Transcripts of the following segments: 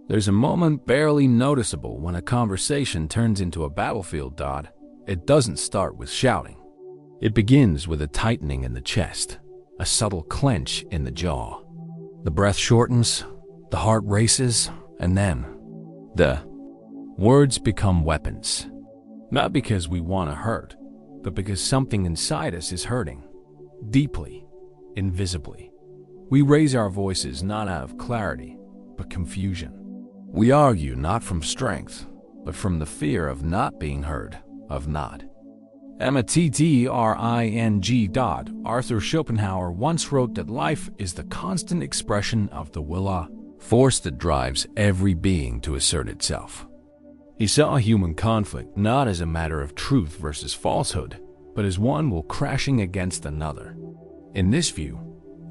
There's a moment barely noticeable when a conversation turns into a battlefield. It doesn't start with shouting. It begins with a tightening in the chest, a subtle clench in the jaw. The breath shortens, the heart races, and then the words become weapons. Not because we want to hurt, but because something inside us is hurting. Deeply, invisibly. We raise our voices not out of clarity, but confusion. We argue not from strength, but from the fear of not being heard, of not. Mattring. Arthur Schopenhauer once wrote that life is the constant expression of the will, force that drives every being to assert itself. He saw human conflict not as a matter of truth versus falsehood, but as one will crashing against another. In this view,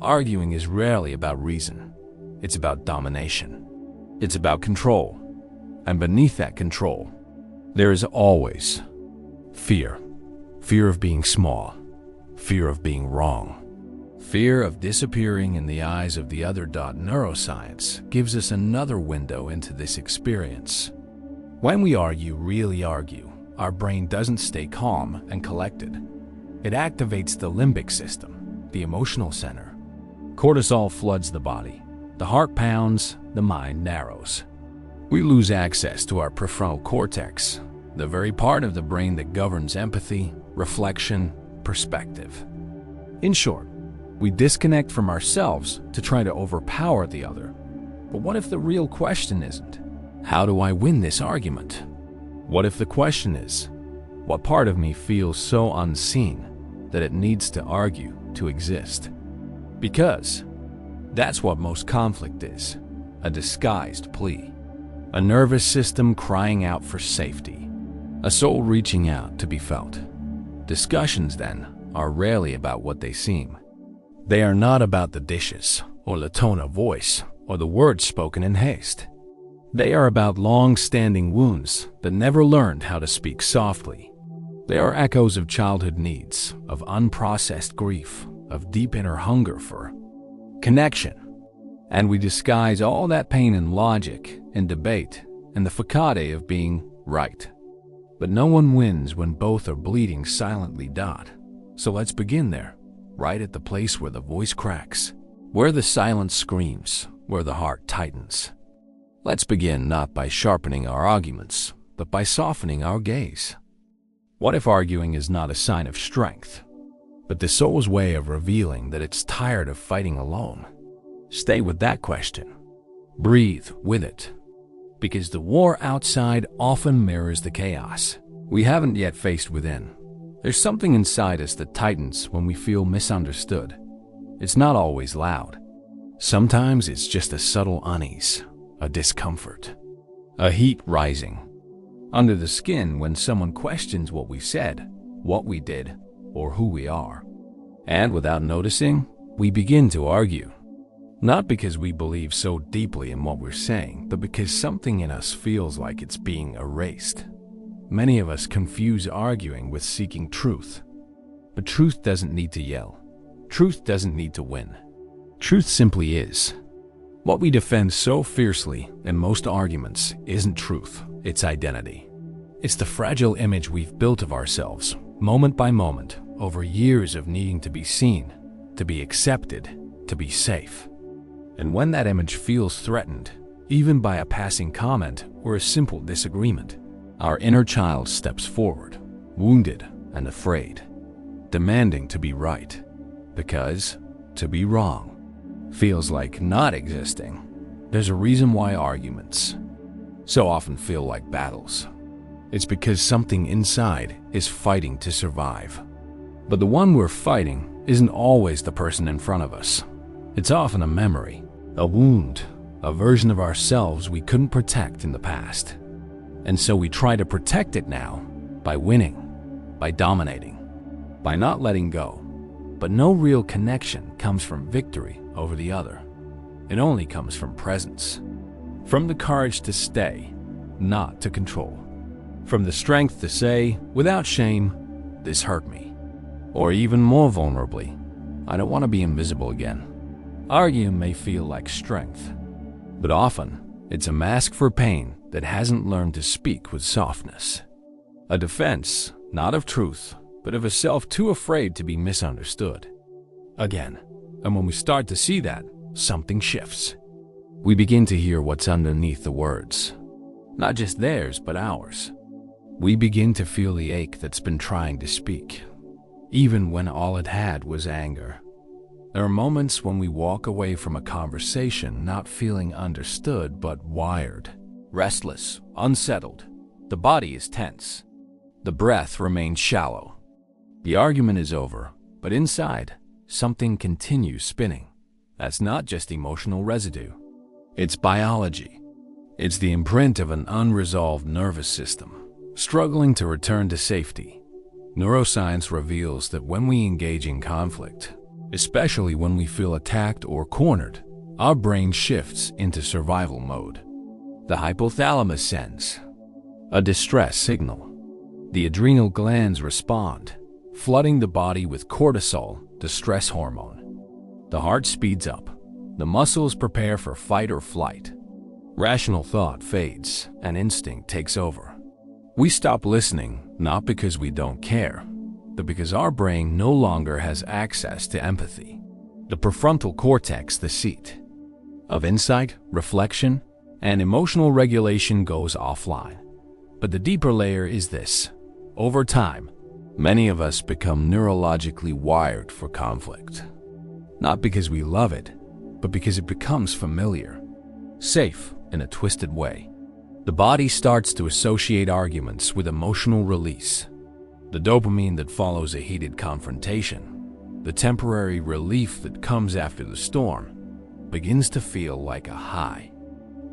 arguing is rarely about reason. It's about domination. It's about control. And beneath that control, there is always fear. Fear of being small. Fear of being wrong. Fear of disappearing in the eyes of the other. Neuroscience gives us another window into this experience. When we really argue, our brain doesn't stay calm and collected. It activates the limbic system, the emotional center. Cortisol floods the body. The heart pounds, the mind narrows. We lose access to our prefrontal cortex, the very part of the brain that governs empathy, reflection, perspective. In short, we disconnect from ourselves to try to overpower the other. But what if the real question isn't, how do I win this argument? What if the question is, what part of me feels so unseen that it needs to argue to exist? Because that's what most conflict is, a disguised plea. A nervous system crying out for safety, a soul reaching out to be felt. Discussions, then, are rarely about what they seem. They are not about the dishes, or the tone of voice, or the words spoken in haste. They are about long-standing wounds that never learned how to speak softly. They are echoes of childhood needs, of unprocessed grief, of deep inner hunger for connection. And we disguise all that pain in logic, in debate, and the facade of being right. But no one wins when both are bleeding silently. So let's begin there, right at the place where the voice cracks, where the silence screams, where the heart tightens. Let's begin not by sharpening our arguments, but by softening our gaze. What if arguing is not a sign of strength, but the soul's way of revealing that it's tired of fighting alone? Stay with that question. Breathe with it. Because the war outside often mirrors the chaos we haven't yet faced within. There's something inside us that tightens when we feel misunderstood. It's not always loud. Sometimes it's just a subtle unease, a discomfort, a heat rising under the skin when someone questions what we said, what we did, or who we are. And without noticing, we begin to argue. Not because we believe so deeply in what we're saying, but because something in us feels like it's being erased. Many of us confuse arguing with seeking truth. But truth doesn't need to yell. Truth doesn't need to win. Truth simply is. What we defend so fiercely in most arguments isn't truth, it's identity. It's the fragile image we've built of ourselves, moment by moment, over years of needing to be seen, to be accepted, to be safe. And when that image feels threatened, even by a passing comment or a simple disagreement, our inner child steps forward, wounded and afraid, demanding to be right, because to be wrong feels like not existing. There's a reason why arguments so often feel like battles. It's because something inside is fighting to survive. But the one we're fighting isn't always the person in front of us. It's often a memory, a wound, a version of ourselves we couldn't protect in the past. And so we try to protect it now by winning, by dominating, by not letting go. But no real connection comes from victory over the other. It only comes from presence, from the courage to stay, not to control, from the strength to say, without shame, this hurt me, or even more vulnerably, I don't want to be invisible again. Arguing may feel like strength, but often It's a mask for pain that hasn't learned to speak with softness. A defense, not of truth, but of a self too afraid to be misunderstood. Again, and when we start to see that, something shifts. We begin to hear what's underneath the words. Not just theirs, but ours. We begin to feel the ache that's been trying to speak, even when all it had was anger. There are moments when we walk away from a conversation not feeling understood but wired, restless, unsettled. The body is tense. The breath remains shallow. The argument is over, but inside, something continues spinning. That's not just emotional residue. It's biology. It's the imprint of an unresolved nervous system, struggling to return to safety. Neuroscience reveals that when we engage in conflict, especially when we feel attacked or cornered, our brain shifts into survival mode. The hypothalamus sends a distress signal. The adrenal glands respond, flooding the body with cortisol, the stress hormone. The heart speeds up. The muscles prepare for fight or flight. Rational thought fades, and instinct takes over. We stop listening, not because we don't care, but because our brain no longer has access to empathy. The prefrontal cortex, the seat of insight, reflection, and emotional regulation, goes offline. But the deeper layer is this. Over time, many of us become neurologically wired for conflict. Not because we love it, but because it becomes familiar, safe in a twisted way. The body starts to associate arguments with emotional release. The dopamine that follows a heated confrontation, the temporary relief that comes after the storm, begins to feel like a high.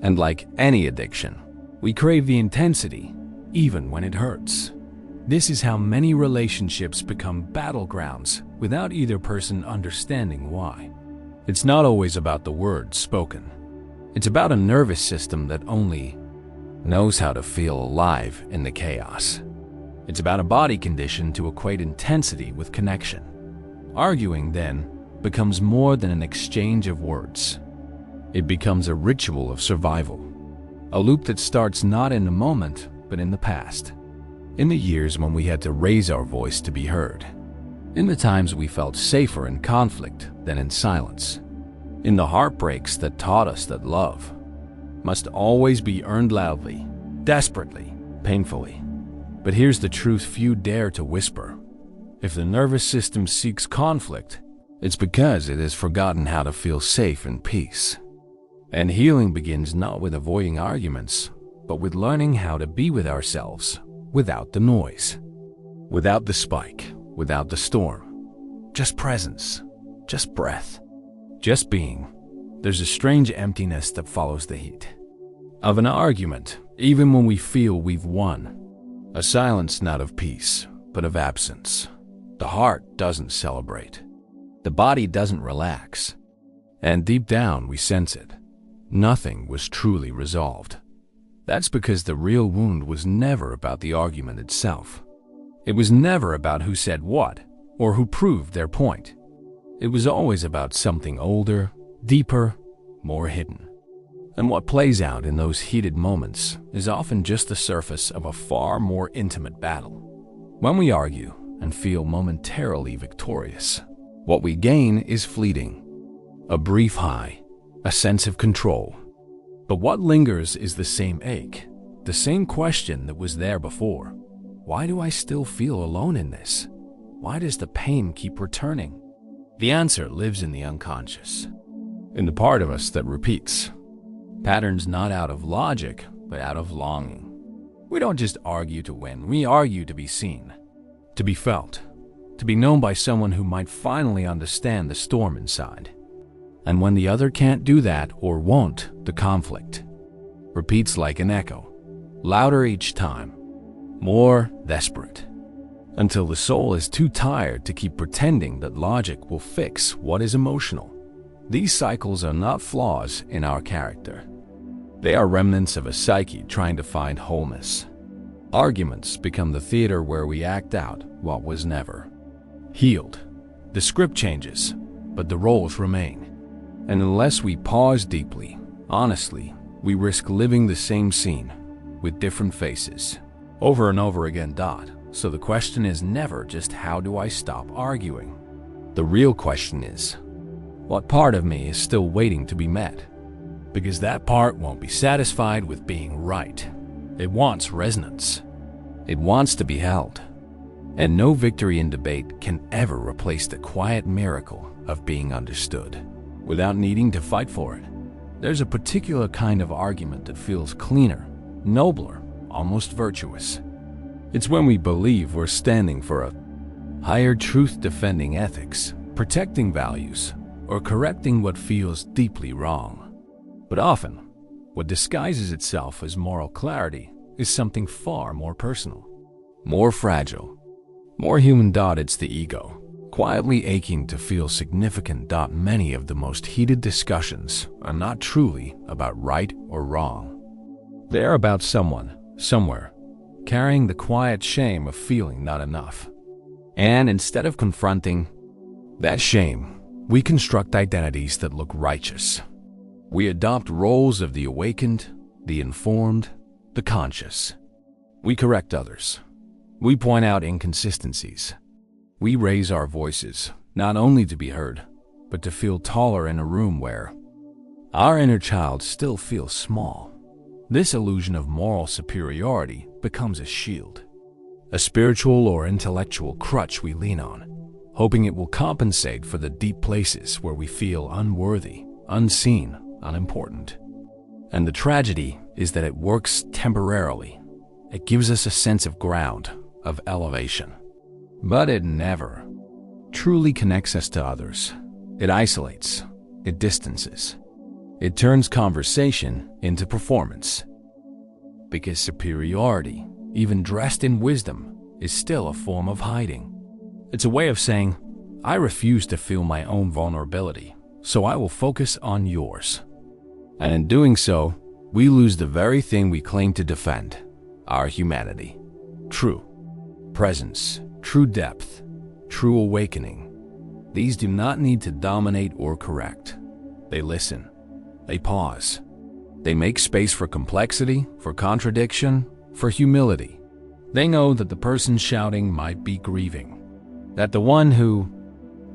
And like any addiction, we crave the intensity, even when it hurts. This is how many relationships become battlegrounds without either person understanding why. It's not always about the words spoken. It's about a nervous system that only knows how to feel alive in the chaos. It's about a body condition to equate intensity with connection. Arguing, then, becomes more than an exchange of words. It becomes a ritual of survival, a loop that starts not in the moment, but in the past. In the years when we had to raise our voice to be heard. In the times we felt safer in conflict than in silence. In the heartbreaks that taught us that love must always be earned loudly, desperately, painfully. But here's the truth few dare to whisper. If the nervous system seeks conflict, it's because it has forgotten how to feel safe in peace. And healing begins not with avoiding arguments, but with learning how to be with ourselves without the noise, without the spike, without the storm. Just presence, just breath, just being. There's a strange emptiness that follows the heat of an argument, even when we feel we've won. A silence not of peace, but of absence. The heart doesn't celebrate. The body doesn't relax. And deep down we sense it. Nothing was truly resolved. That's because the real wound was never about the argument itself. It was never about who said what, or who proved their point. It was always about something older, deeper, more hidden. And what plays out in those heated moments is often just the surface of a far more intimate battle. When we argue and feel momentarily victorious, what we gain is fleeting. A brief high, a sense of control. But what lingers is the same ache, the same question that was there before. Why do I still feel alone in this? Why does the pain keep returning? The answer lives in the unconscious, in the part of us that repeats. Patterns not out of logic, but out of longing. We don't just argue to win, we argue to be seen, to be felt, to be known by someone who might finally understand the storm inside. And when the other can't do that or won't, the conflict repeats like an echo, louder each time, more desperate, until the soul is too tired to keep pretending that logic will fix what is emotional. These cycles are not flaws in our character. They are remnants of a psyche trying to find wholeness. Arguments become the theater where we act out what was never healed. The script changes, but the roles remain. And unless we pause deeply, honestly, We risk living the same scene with different faces over and over again. So the question is never just how do I stop arguing? The real question is, what part of me is still waiting to be met? Because that part won't be satisfied with being right. It wants resonance. It wants to be held. And no victory in debate can ever replace the quiet miracle of being understood without needing to fight for it. There's a particular kind of argument that feels cleaner, nobler, almost virtuous. It's when we believe we're standing for a higher truth, defending ethics, protecting values, or correcting what feels deeply wrong. But often, what disguises itself as moral clarity is something far more personal, more fragile, more human. It's the ego, quietly aching to feel significant. Many of the most heated discussions are not truly about right or wrong. They're about someone, somewhere, carrying the quiet shame of feeling not enough. And instead of confronting that shame, we construct identities that look righteous. We adopt roles of the awakened, the informed, the conscious. We correct others. We point out inconsistencies. We raise our voices, not only to be heard, but to feel taller in a room where our inner child still feels small. This illusion of moral superiority becomes a shield, a spiritual or intellectual crutch we lean on, hoping it will compensate for the deep places where we feel unworthy, unseen, unimportant. And the tragedy is that it works temporarily. It gives us a sense of ground, of elevation. But it never truly connects us to others. It isolates. It distances. It turns conversation into performance. Because superiority, even dressed in wisdom, is still a form of hiding. It's a way of saying, I refuse to feel my own vulnerability, so I will focus on yours. And in doing so, we lose the very thing we claim to defend, our humanity. True presence, true depth, true awakening. These do not need to dominate or correct. They listen. They pause. They make space for complexity, for contradiction, for humility. They know that the person shouting might be grieving, that the one who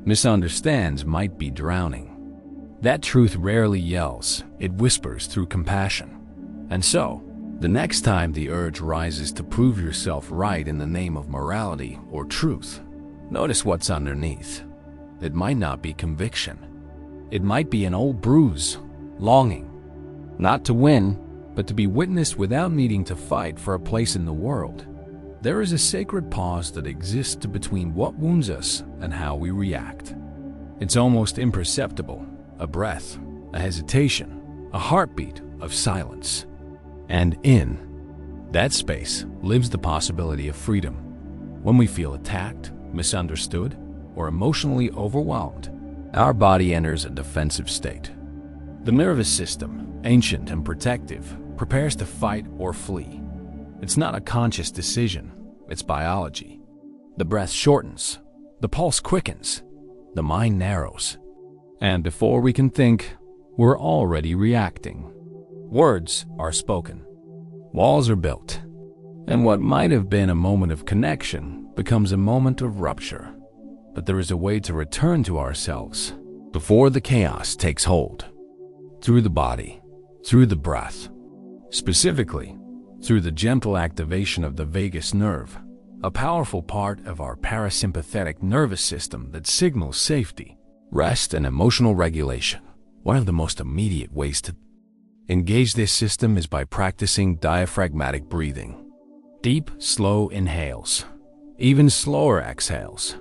misunderstands might be drowning. That truth rarely yells, it whispers through compassion. And so, the next time the urge rises to prove yourself right in the name of morality or truth, notice what's underneath. It might not be conviction. It might be an old bruise, longing, not to win, but to be witnessed without needing to fight for a place in the world. There is a sacred pause that exists between what wounds us and how we react. It's almost imperceptible, a breath, a hesitation, a heartbeat of silence. And in that space lives the possibility of freedom. When we feel attacked, misunderstood, or emotionally overwhelmed, our body enters a defensive state. The nervous system, ancient and protective, prepares to fight or flee. It's not a conscious decision, it's biology. The breath shortens, the pulse quickens, the mind narrows. And before we can think, we're already reacting. Words are spoken. Walls are built. And what might have been a moment of connection becomes a moment of rupture. But there is a way to return to ourselves before the chaos takes hold. Through the body, through the breath, specifically through the gentle activation of the vagus nerve, a powerful part of our parasympathetic nervous system that signals safety, rest, and emotional regulation. One of the most immediate ways to engage this system is by practicing diaphragmatic breathing. Deep, slow inhales, even slower exhales.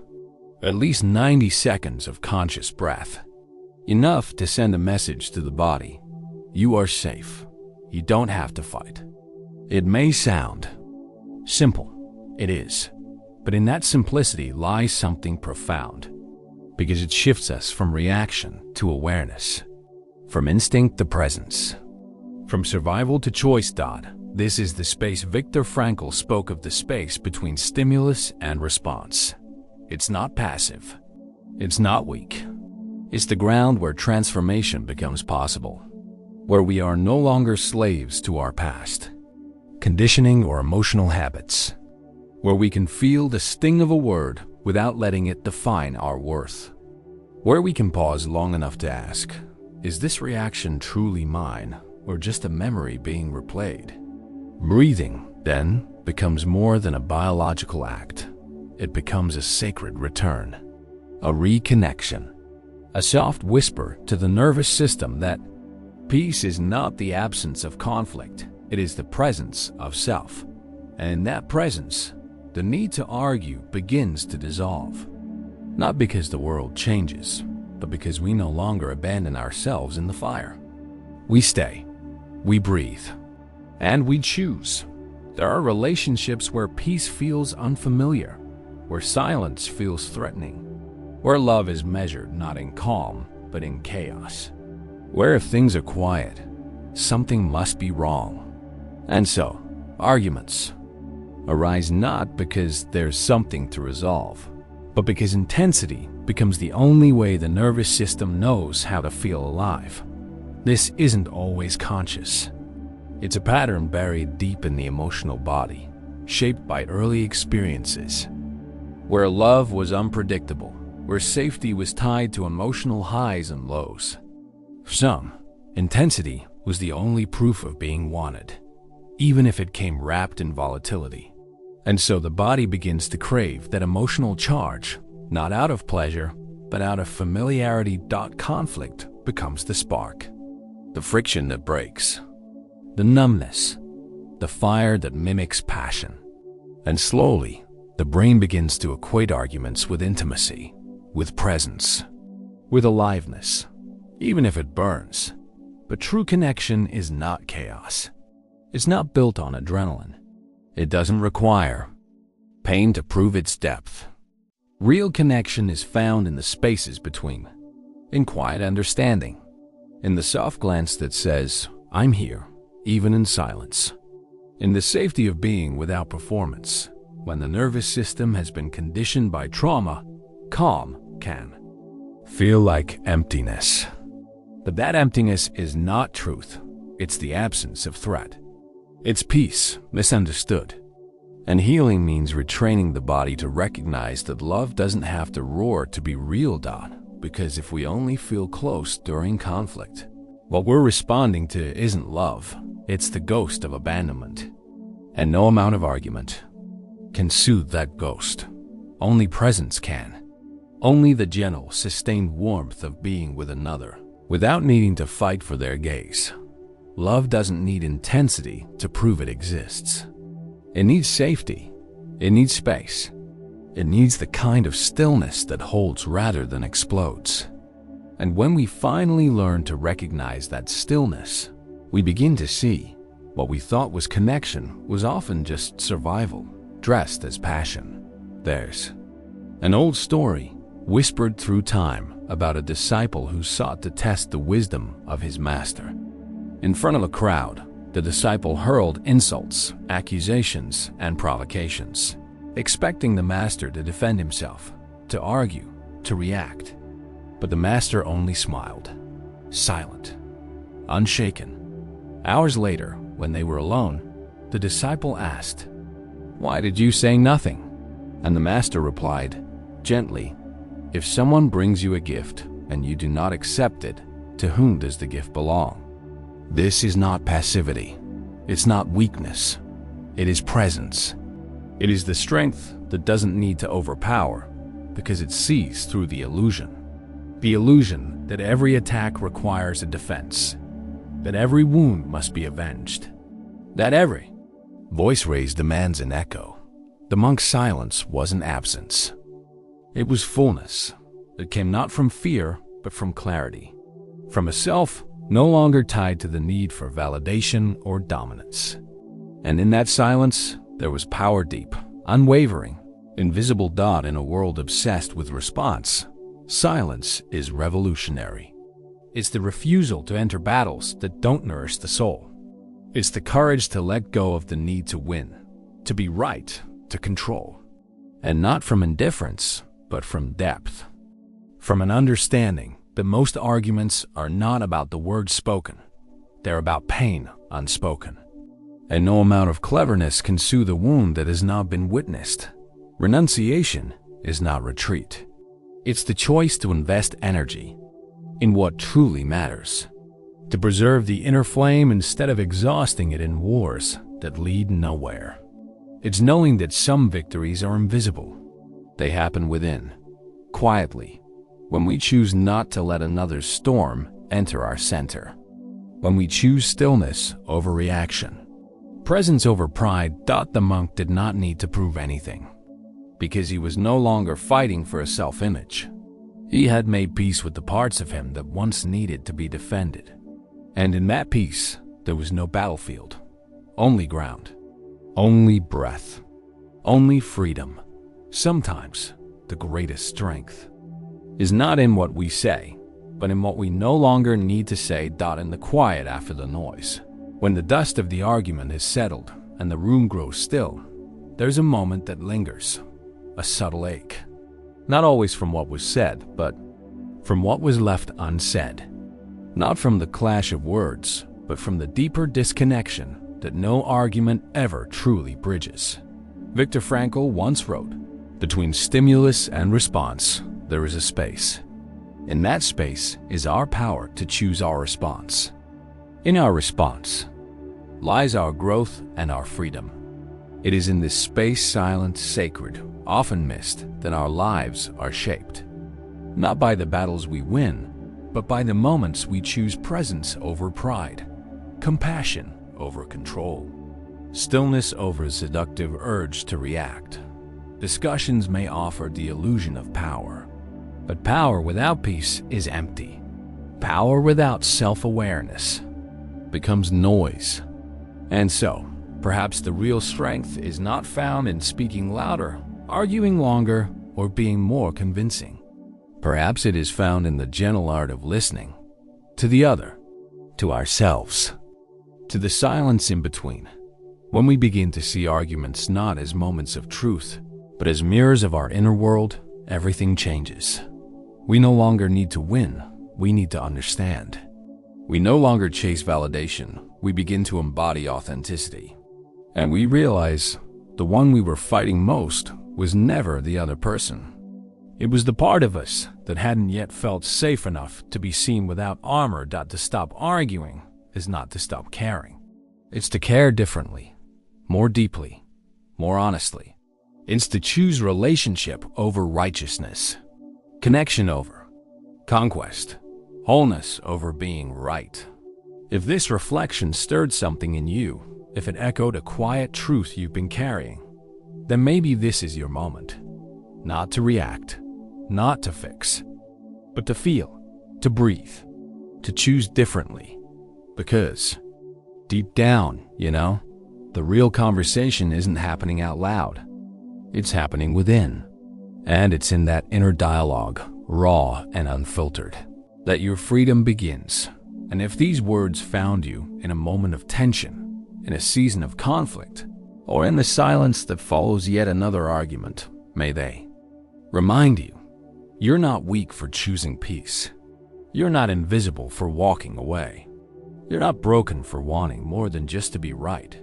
At least 90 seconds of conscious breath. Enough to send a message to the body. You are safe. You don't have to fight. It may sound simple. It is. But in that simplicity lies something profound. Because it shifts us from reaction to awareness. From instinct to presence. From survival to choice. This is the space Viktor Frankl spoke of, the space between stimulus and response. It's not passive. It's not weak. It's the ground where transformation becomes possible. where we are no longer slaves to our past, conditioning, or emotional habits, where we can feel the sting of a word without letting it define our worth, where we can pause long enough to ask, is this reaction truly mine or just a memory being replayed? Breathing, then, becomes more than a biological act. It becomes a sacred return, a reconnection, a soft whisper to the nervous system that peace is not the absence of conflict, it is the presence of self. And in that presence, the need to argue begins to dissolve. Not because the world changes, but because we no longer abandon ourselves in the fire. We stay, we breathe, and we choose. There are relationships where peace feels unfamiliar, where silence feels threatening, where love is measured not in calm, but in chaos, where if things are quiet, something must be wrong. And so, arguments arise not because there's something to resolve, but because intensity becomes the only way the nervous system knows how to feel alive. This isn't always conscious. It's a pattern buried deep in the emotional body, shaped by early experiences, where love was unpredictable, where safety was tied to emotional highs and lows. For some, intensity was the only proof of being wanted, even if it came wrapped in volatility. And so the body begins to crave that emotional charge, not out of pleasure, but out of familiarity. Conflict becomes the spark, the friction that breaks, the numbness, the fire that mimics passion. And slowly, the brain begins to equate arguments with intimacy, with presence, with aliveness, even if it burns. But true connection is not chaos. It's not built on adrenaline. It doesn't require pain to prove its depth. Real connection is found in the spaces between, in quiet understanding, in the soft glance that says, I'm here, even in silence, in the safety of being without performance. When the nervous system has been conditioned by trauma, calm can feel like emptiness. But that emptiness is not truth. It's the absence of threat. It's peace, misunderstood. And healing means retraining the body to recognize that love doesn't have to roar to be real, because if we only feel close during conflict, what we're responding to isn't love, it's the ghost of abandonment. And no amount of argument can soothe that ghost. Only presence can. Only the gentle, sustained warmth of being with another, without needing to fight for their gaze. Love doesn't need intensity to prove it exists. It needs safety. It needs space. It needs the kind of stillness that holds rather than explodes. And when we finally learn to recognize that stillness, we begin to see what we thought was connection was often just survival, dressed as passion. There's an old story, whispered through time, about a disciple who sought to test the wisdom of his master. In front of a crowd, the disciple hurled insults, accusations, and provocations, expecting the master to defend himself, to argue, to react. But the master only smiled, silent, unshaken. Hours later, when they were alone, the disciple asked, "Why did you say nothing?" And the master replied, gently, "If someone brings you a gift and you do not accept it, to whom does the gift belong?" This is not passivity. It's not weakness. It is presence. It is the strength that doesn't need to overpower because it sees through the illusion. The illusion that every attack requires a defense, that every wound must be avenged, that every voice raised demands an echo. The monk's silence wasn't absence. It was fullness that came not from fear, but from clarity, from a self no longer tied to the need for validation or dominance. And in that silence, there was power deep, unwavering, invisible. In a world obsessed with response, silence is revolutionary. It's the refusal to enter battles that don't nourish the soul. It's the courage to let go of the need to win, to be right, to control. And not from indifference, but from depth. From an understanding that most arguments are not about the words spoken, They're about pain unspoken. And no amount of cleverness can soothe a wound that has not been witnessed. Renunciation is not retreat. It's the choice to invest energy in what truly matters, to preserve the inner flame instead of exhausting it in wars that lead nowhere. It's knowing that some victories are invisible. They happen within, quietly, when we choose not to let another storm enter our center. When we choose stillness over reaction. Presence over pride. The monk did not need to prove anything, because he was no longer fighting for a self-image. He had made peace with the parts of him that once needed to be defended. And in that peace, there was no battlefield, only ground, only breath, only freedom. Sometimes the greatest strength is not in what we say, but in what we no longer need to say. In the quiet after the noise, when the dust of the argument is settled and the room grows still, there's a moment that lingers, a subtle ache. Not always from what was said, but from what was left unsaid. Not from the clash of words, but from the deeper disconnection that no argument ever truly bridges. Viktor Frankl once wrote, "Between stimulus and response, there is a space. In that space is our power to choose our response. In our response lies our growth and our freedom. It is in this space, silent, sacred, often missed, that our lives are shaped. Not by the battles we win, but by the moments we choose presence over pride, compassion over control, stillness over seductive urge to react. Discussions may offer the illusion of power, but power without peace is empty. Power without self-awareness becomes noise. And so, perhaps the real strength is not found in speaking louder, arguing longer, or being more convincing. Perhaps it is found in the gentle art of listening to the other, to ourselves, to the silence in between. When we begin to see arguments not as moments of truth, but as mirrors of our inner world, everything changes. We no longer need to win, we need to understand. We no longer chase validation, we begin to embody authenticity. And we realize the one we were fighting most was never the other person. It was the part of us that hadn't yet felt safe enough to be seen without armor. To stop arguing is not to stop caring. It's to care differently, more deeply, more honestly. It's to choose relationship over righteousness, connection over conquest, wholeness over being right. If this reflection stirred something in you, if it echoed a quiet truth you've been carrying, then maybe this is your moment. Not to react, not to fix, but to feel, to breathe, to choose differently. Because deep down, the real conversation isn't happening out loud. It's happening within. And it's in that inner dialogue, raw and unfiltered, that your freedom begins. And if these words found you in a moment of tension, in a season of conflict, or in the silence that follows yet another argument, may they remind you, you're not weak for choosing peace. You're not invisible for walking away. You're not broken for wanting more than just to be right.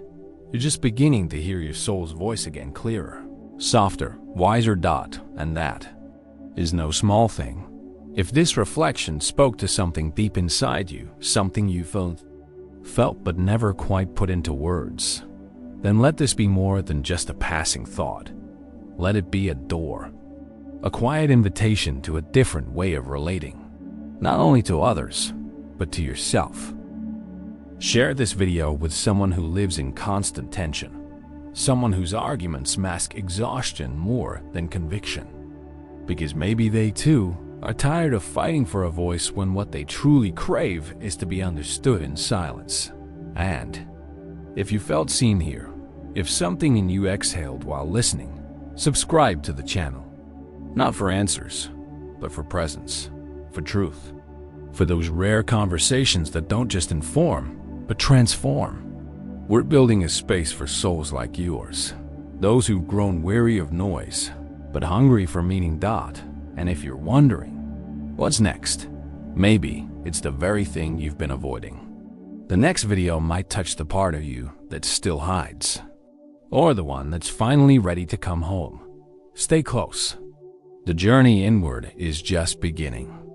You're just beginning to hear your soul's voice again clearer, softer, wiser. And that is no small thing. If this reflection spoke to something deep inside you, something you felt but never quite put into words, then let this be more than just a passing thought. Let it be a door, a quiet invitation to a different way of relating, not only to others, but to yourself. Share this video with someone who lives in constant tension, someone whose arguments mask exhaustion more than conviction, because maybe they too are tired of fighting for a voice when what they truly crave is to be understood in silence. And if you felt seen here, if something in you exhaled while listening, subscribe to the channel. Not for answers, but for presence, for truth, for those rare conversations that don't just inform, but transform. We're building a space for souls like yours, those who've grown weary of noise, but hungry for meaning. And if you're wondering, what's next? Maybe it's the very thing you've been avoiding. The next video might touch the part of you that still hides, or the one that's finally ready to come home. Stay close. The journey inward is just beginning.